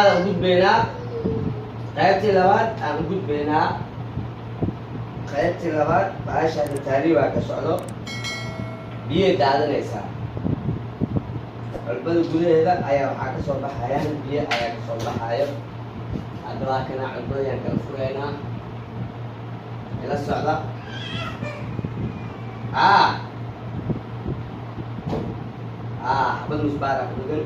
labaad aan gudbaynaa qaybtii labaad aan gudbaynaa qaybtii labaad baasha taariibaa ka socdo biyay daadanaysaa culbada gudaheeda ayaa waxaa ka soo baxayaan biyo ayaa ka soo baxayo haddaba kana culbada ayaan kala furaynaa ila socda xabad musbaara ku dhugan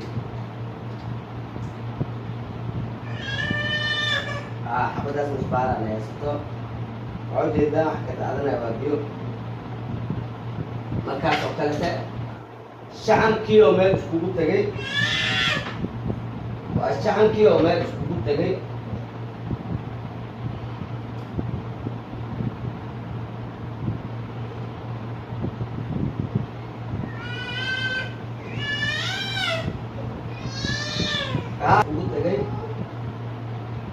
xabadaas musbaara la haysato waxaa ujeedaa wax ka daadanaya waa biyo markaas oo kalete shacankii oo meel iskugu tegay waa shacankii oo meel iskugu tegay ugu tegay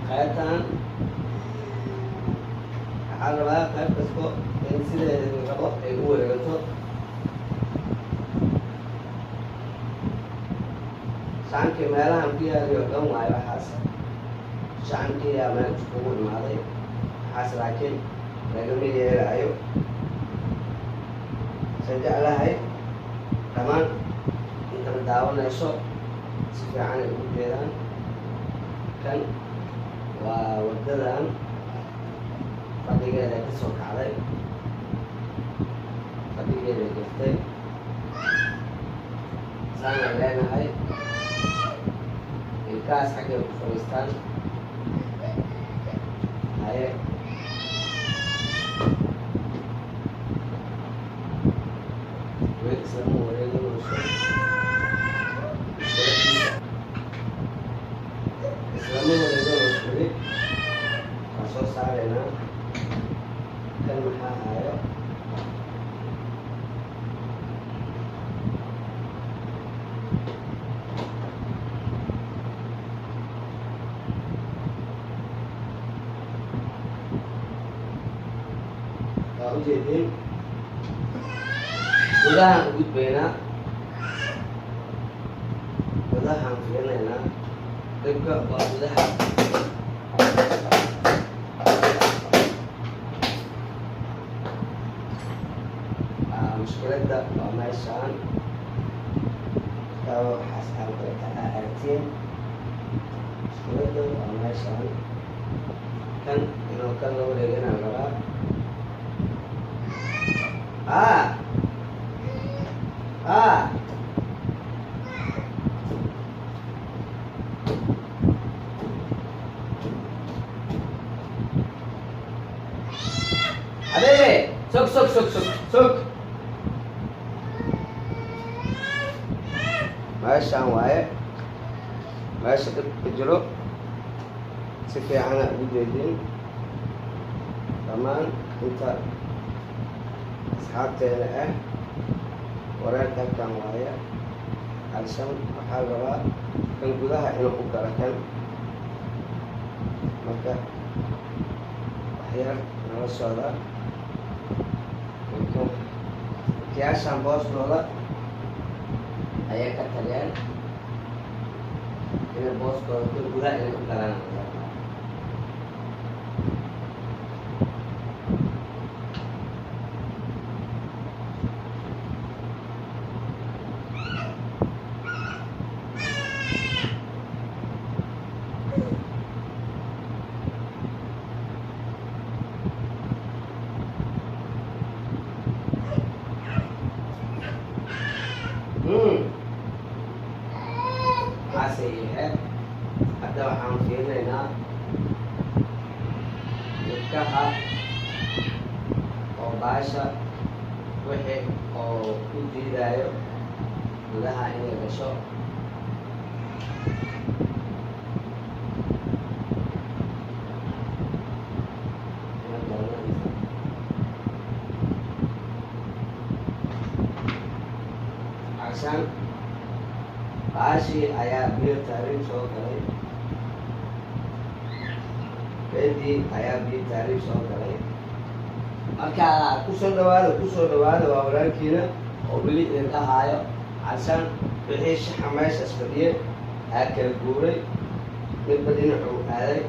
qaybtan waxaa rabaa qayb kasto in sideeda rabo ay u wareegato shacankii meelahan ku yaaliy oo dhan waayo waxaas shacankii yaa meel iskugu imaaday waxaas laakiin lagama yeelaayo sa jeclahay dhammaan intana daawanayso si fiican ay ugu jeedaan kan waa wadadan fadhigeeda ka soo kacday fadhigeeda jirtay saana leenahay ilkaas xaggay ku fadhiistaan haye weel islama wareeganayso islama wareeganayso weli waan soo saaraynaa kan maxaa hayo waa ujeedin gudahaan u gudbaynaa gudahaan fiirinaynaa dhibka waa gudaha mushkiladda waa meeshaan waxaas aan kala aragtiin mushkiladda waa meeshaan kan inuu kan la wareeganaan rabaa Adele, sok. Meeshaan waaye meesha dhib ka jiro si fiicana ugu jeedin dhammaan inta asxaabteeda ah wareerka kan waaye halshan waxaa rabaa kan gudaha inuu ku galo kan marka waxyar nala socda kiyaashaan boostooda ayay ka tageen inay booskooda kan gudaha inay ku galaan maxaase hadda waxaan fiirinaynaa ilkaha oo baasha wixii oo ku diidaayo gudaha inay gasho عشان baashii ayaa biyo taariib soo galay beedii ayaa biyo taariib soo galay marka kusoo dhawaada waa walaalkiina oo weli idinka haayo cashaan wixii shaxa meeshaas fadhiye aa kala guuray midba dhinacuu aaday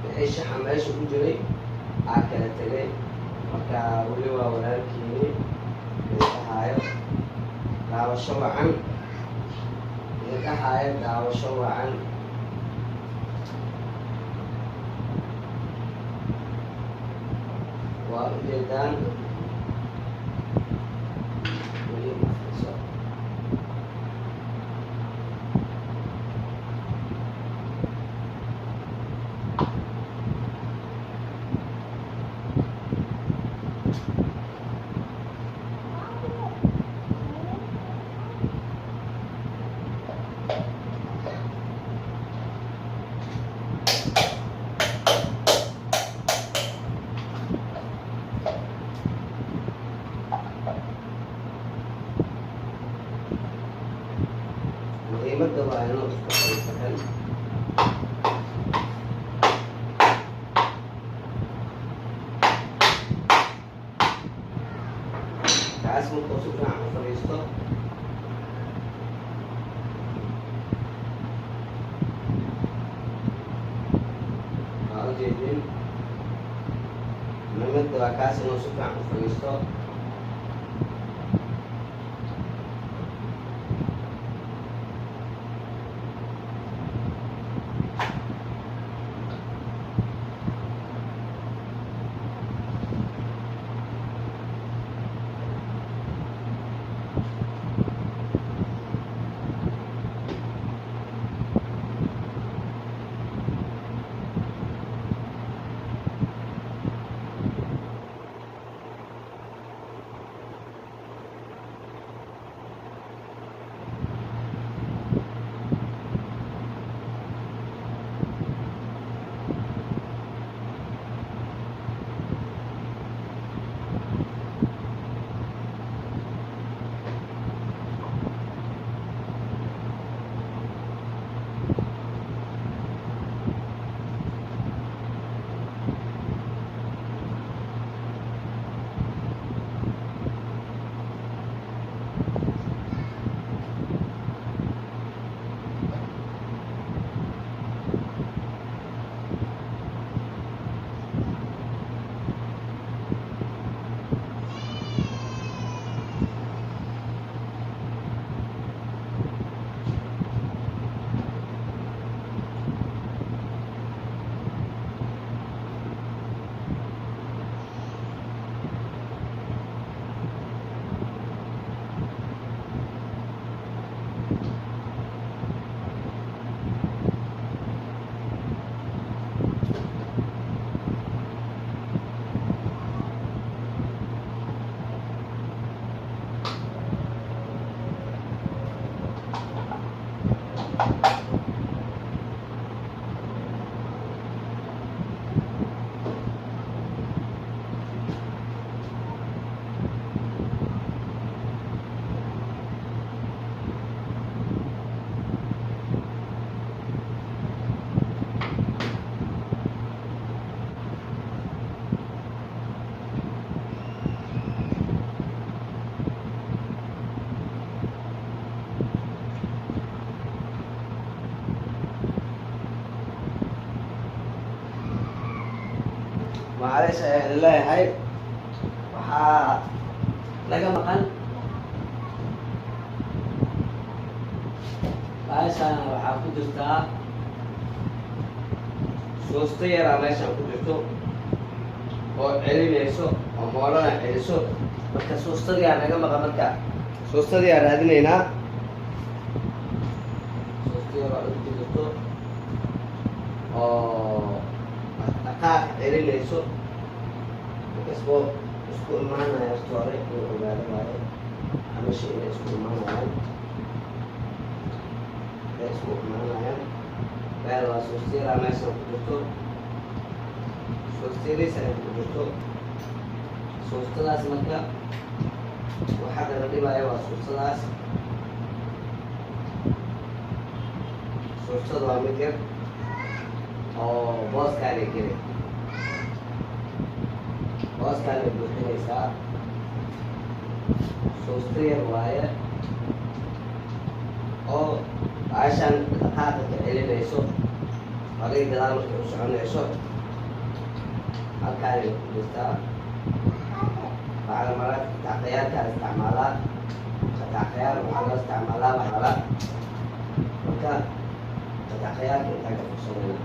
wixii shaxa meesha ku jiray aa kala tegay marka weli waa walaalkiini idhahaayo daawasho wacan idhahaayo daawasho wacan waa ujeedaan weli mafriso muhiimadda waa inuu isku haysakan kaas markuu si fiican u fadhiisto waa ujeedin muhiimadda waa kaas inuu si fiican u fadhiisto معلش الله هاي waxaa laga maqan baashaan waxaa ku jirtaa soosta yaraa meeshaan ku jirto oo celinayso oo moolana celiso marka soostadii aa naga maqan marka soostadii aa raadinaynaa soosta yaraa ku jirto oo dhaqaaq celinayso markasboo isku imaanaya horta hore inuu ogaado waaye amasha inay isku imaanayaan ay isku imaanayaan meel waa soostiyaraa meeshaan ku jirto soostiyadiisana ku jirto soostadaas marka waxaa laga dhibaayo waa soostadaas soostada waa mid yar oo booskaanay gelay booskaanay buuxinaysaa soosta yar waaye oo عشان dhaqaaqa ka celinayso horay gadaal markay u soconayso halkaanay ku jirtaa bacda qataaqayaadkaa isticmaalaa qataaqayaal waxaa loo isticmaalaa waxala marka qataaqayaadka intaan ka fursanayna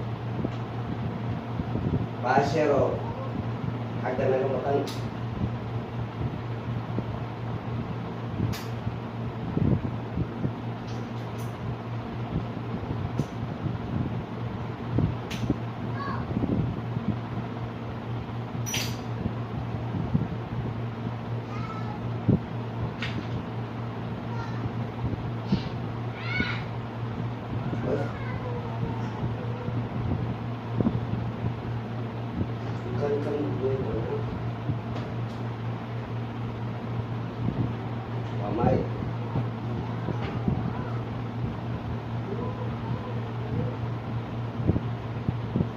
baasheeroo xagga naga maqan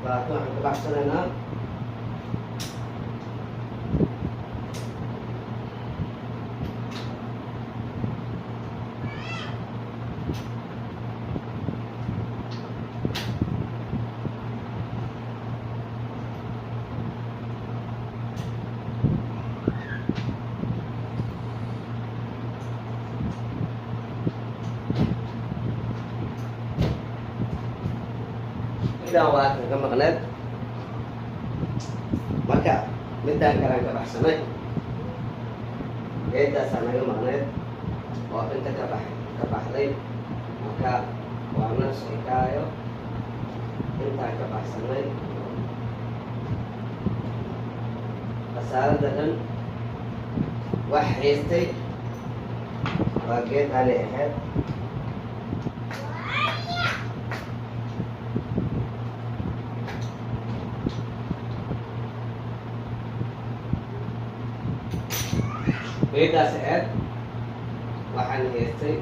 waxaan ka baxsanaynaa midaan waa kaga maqneed marka midaan kalaan ka baxsanay geedaasaa naga maqneed oo inta ka baxday marka waa na sheekaayo intaan ka baxsanay khasaaradda dhan wax haystay waa geed aanay ahayd geedaas aad waxaan haystay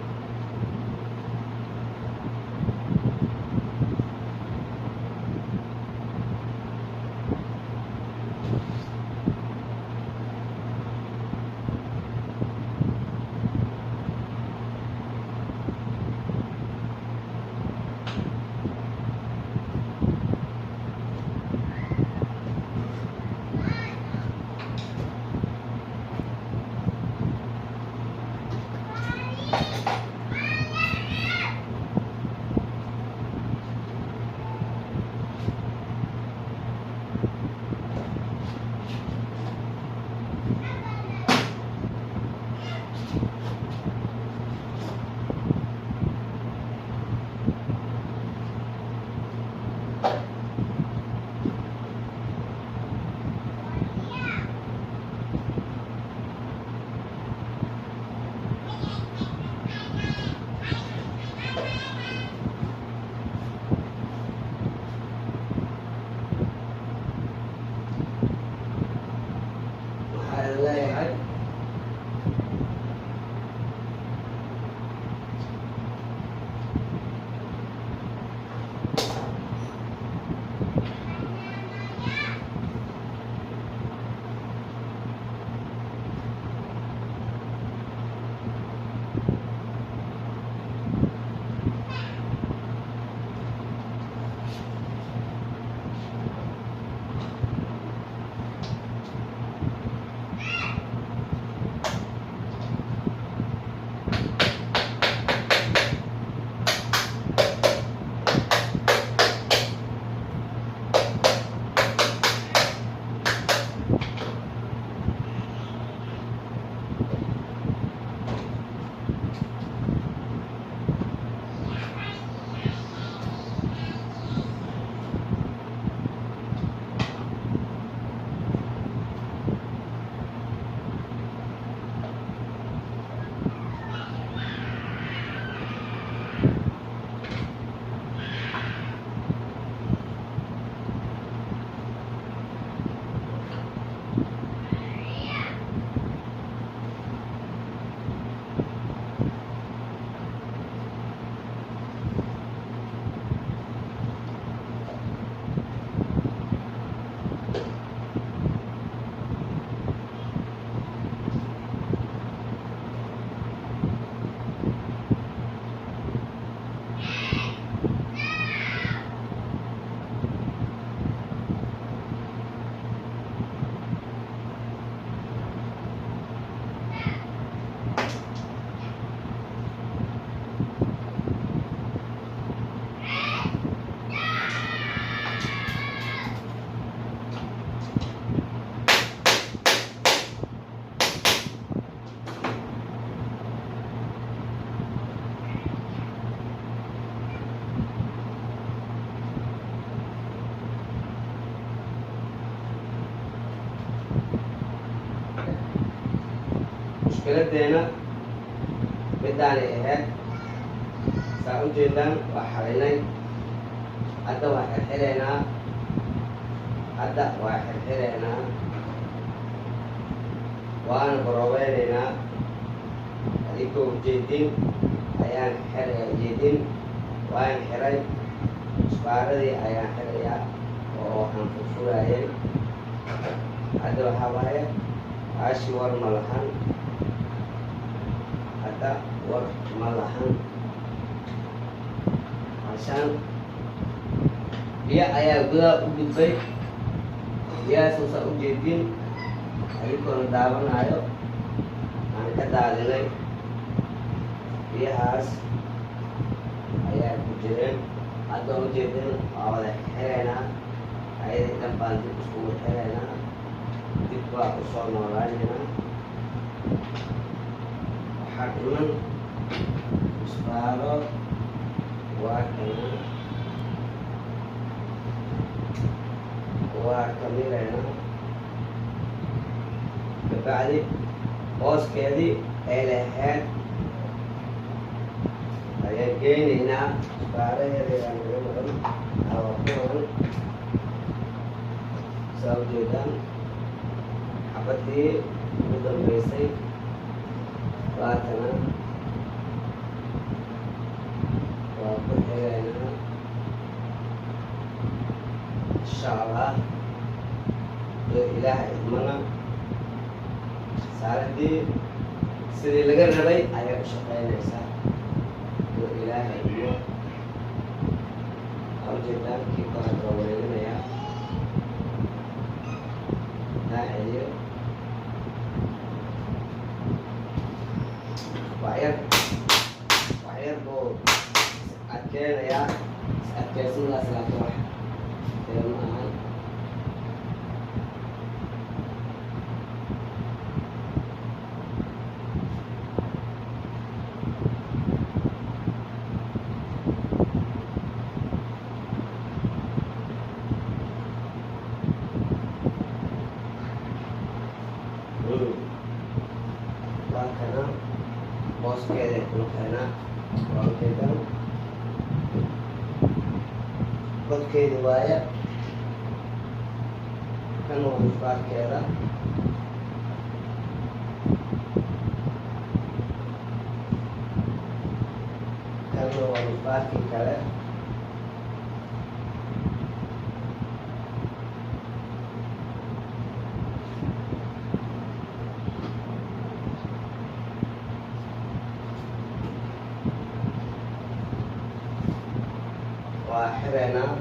mushkiladeena midaanay ahayd saa u jeedaan waa xalinay hadda waa xirxireynaa waana baroobaynaynaa adigoo ujeedin ayaan ujeedin waan xiray isbaaradii ayaan xirayaa oo waxaan furfuraayay hadda waxaa waaye aashi war ma lahan hadda war ma lahan عشان biyo ayaa gudaha u gudbay biyahaasoosaa u jeedin adikoona daawanayo aan ka daadinay biyahaas ayaa ku jireen haddoon u jeedin waa wada xiraynaa ayadii dhan baan dib iskugu xiraynaa dib baa u soo noolaanaynaa waxaa dhiman isbaaro waa kamilaynaa kabacdi hooskeedii ay lahayd ayaan geynaynaa isbaaraheeda naga maqan awakuwan saa ujeedaan xabadii ugu dambeysay waatana waa ku xigaynaa insha allah iyo ilaah idmana saaradii sidii laga rabay ayay u shaqeynaysaa iyo ilaaha idmo ujeedaan kii kala kala wareeginayaa daa celiyo waxyar buu adkeynayaa is adkeysanadaas laakiin wax tee ma ahan waa kana booskeeda kulkeena waa ujeedaan godkeedi waaye kan waa musbaarkeeda kanna waa musbaarkii kale waa xireynaa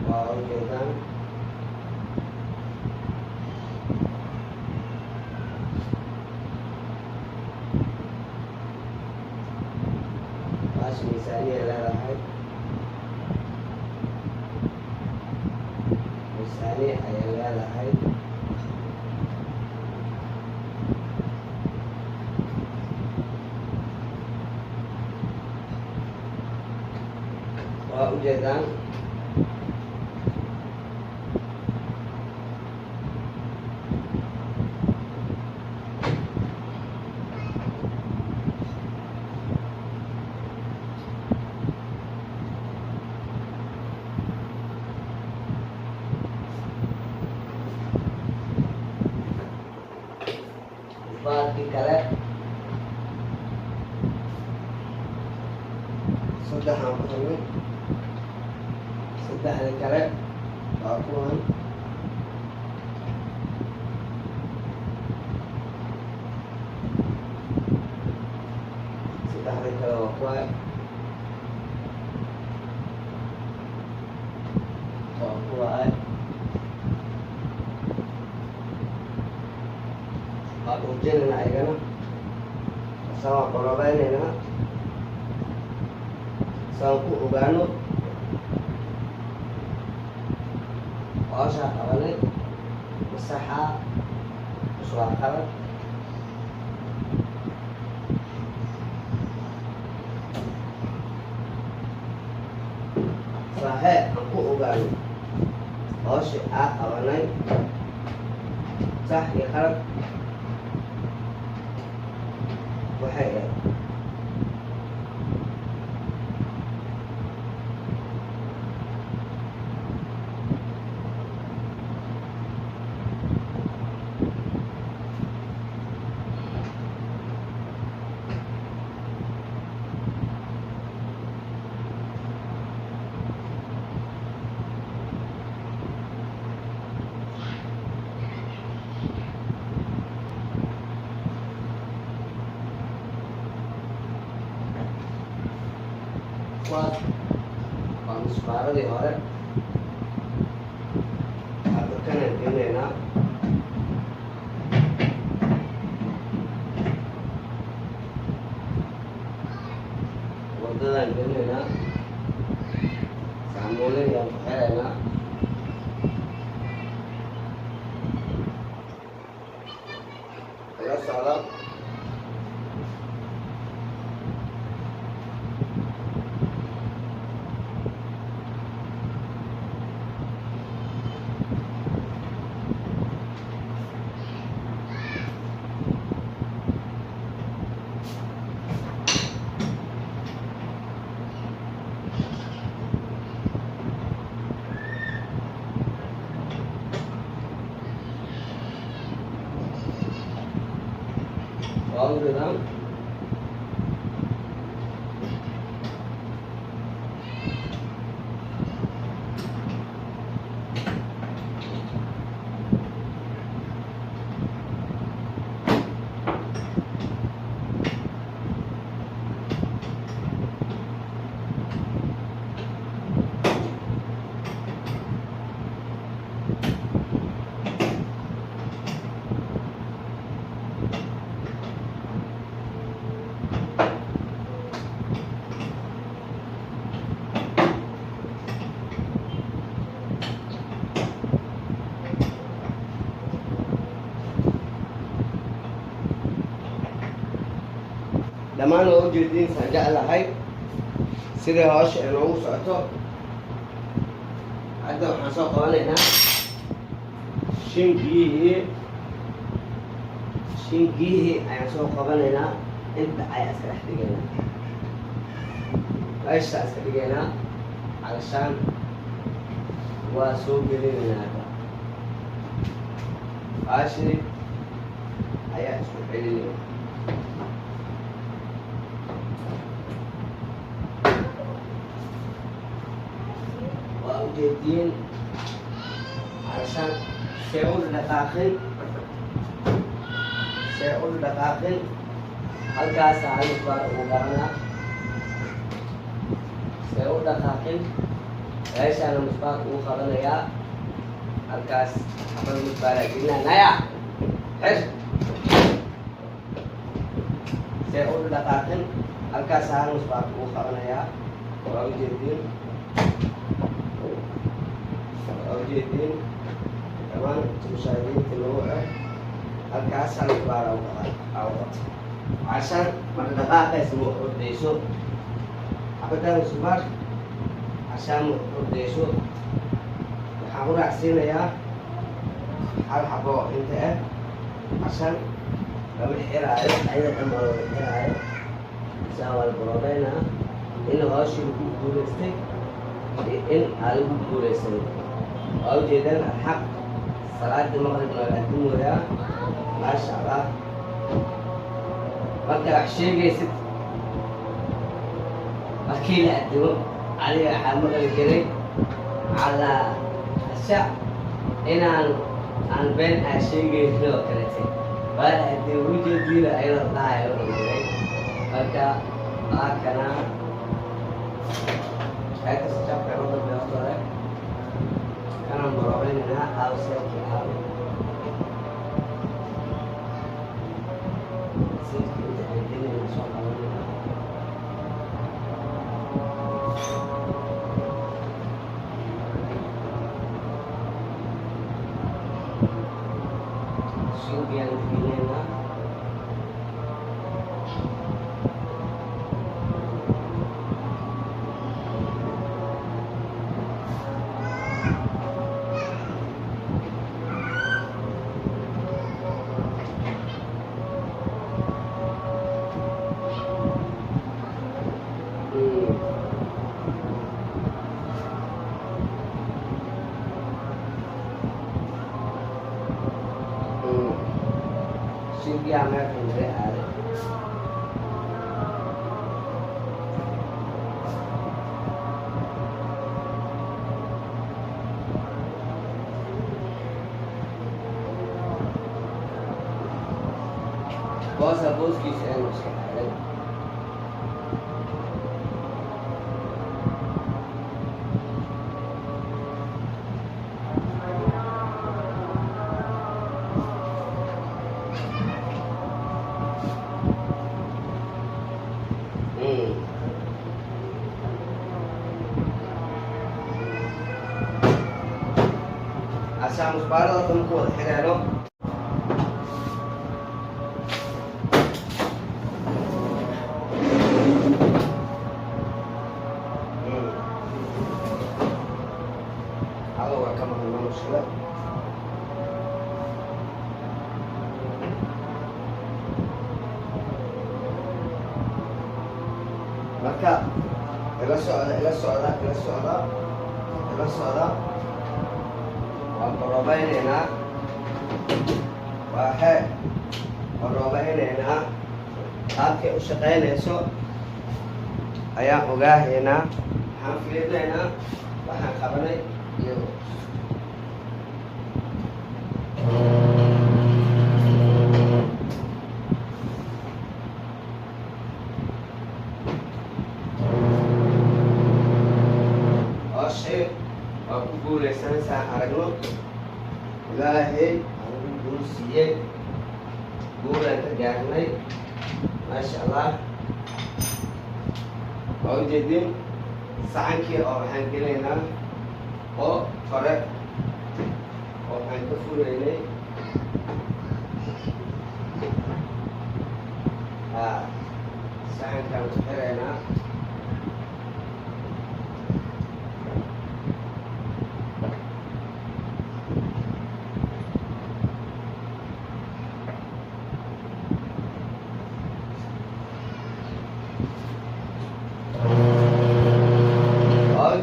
waa ujeedaan baas miisaaniyay leedahay miisaaniye ayay leedahay waa ujeedaan musbaarkii kale saddexaan ku xirnay saddexda kale waa kuwan saddexda kale waa kuwa waa dhuujinayna ayagana asa waa qolobaynaynaa saan ku ogaano hooshaa qabanay masaxaa uswaa qalad saaxee aan ku ogaano hooshii aa qabanay صح يا خرب وحيد Vamos para de ahora adukkan entendena wadada entendena samole yang kayana ya salah all the way dhammaan waa u jeediin saan jeclahay sidai hawsha inoogu socoto hadda waxaan soo qabanaynaa shingiyihii ayaan soo qabanaynaa inta ayaa iska dhex dhigaynaa meeshaa iska dhigaynaa calashaan waa soo gelinaynaa hadda haashi ayaa isku celinaya ujeediin calashaan see u dhaqaaqin halkaasa halif baan ugu baranaa see u dhaqaaqin meeshaana musbaarka ugu qabanayaa halkaas xabad musbaaraa gelinaa naya xir see u dhaqaaqin halkaasa hal musbaarka ugu qabanayaa waa ujeediin ujeediin dhammaan mushaahidiinta lagu halkaas hal musbaara u qabto عشان ما تتقاقس مقديسو أبدا مسمار عشان مقديسو حاول أحسين يا حال حبوا أنت عشان لو الحراء أيضا أمر الحراء سوى البروبين إنه هاشي بوليستيك إن هذا بوليستيك أو جدا الحق صلاة المغرب والأدم ويا ما شاء الله marka sheegaysid markii la adimo adiga waxaa maqli jiray calaa asha inaan been aa sheegaysid oo kalete bal hadii ujeediina ayadoo dhahayo oo jiray marka kana ayta sabta oo dadka kana maraweynaa awsaki aa yang filmnya booskiisa inuu iska xaday. عشان مصباحنا تنقل حلو. هذا كم من مشكلة. مركا إلى السؤال والربعين واحد والربعين هاكي وشقين يسو أيام وجاهنا حنفيدنا وحنخبرني يو أشيء أقول لسان سأعرضه إلهي أقول سيء قول أنت جاهني ما شاء الله أو جدين سعنكي أو حنكلينا أو فرق أو حنكفور إلي سعنكي متحرنا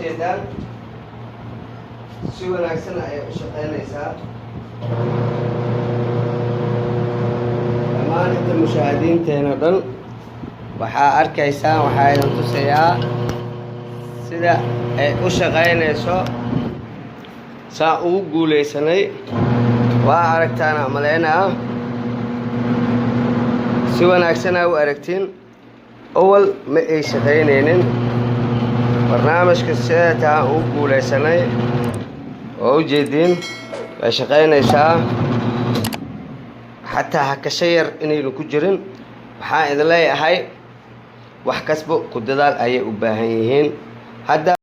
جدا شو wanaagsan ayay u shaqeynaysaa dhammaan inta mushaahadiinteena dhan waxaa arkaysaan waxaa idin tusayaa sida ay u shaqeynayso saa ugu guuleysanay waa aragtaan amaleynaa si wanaagsan ay u aragtiin awal ma ay shaqeynaynin barnaamijka sidaa u guuleysanay oo u jeedin way shaqeynaysaa xataa hakasho yar inaynu ku jirin waxaan idin leeyahay wax kasba ku dadaal ayay u baahan yihiin hadda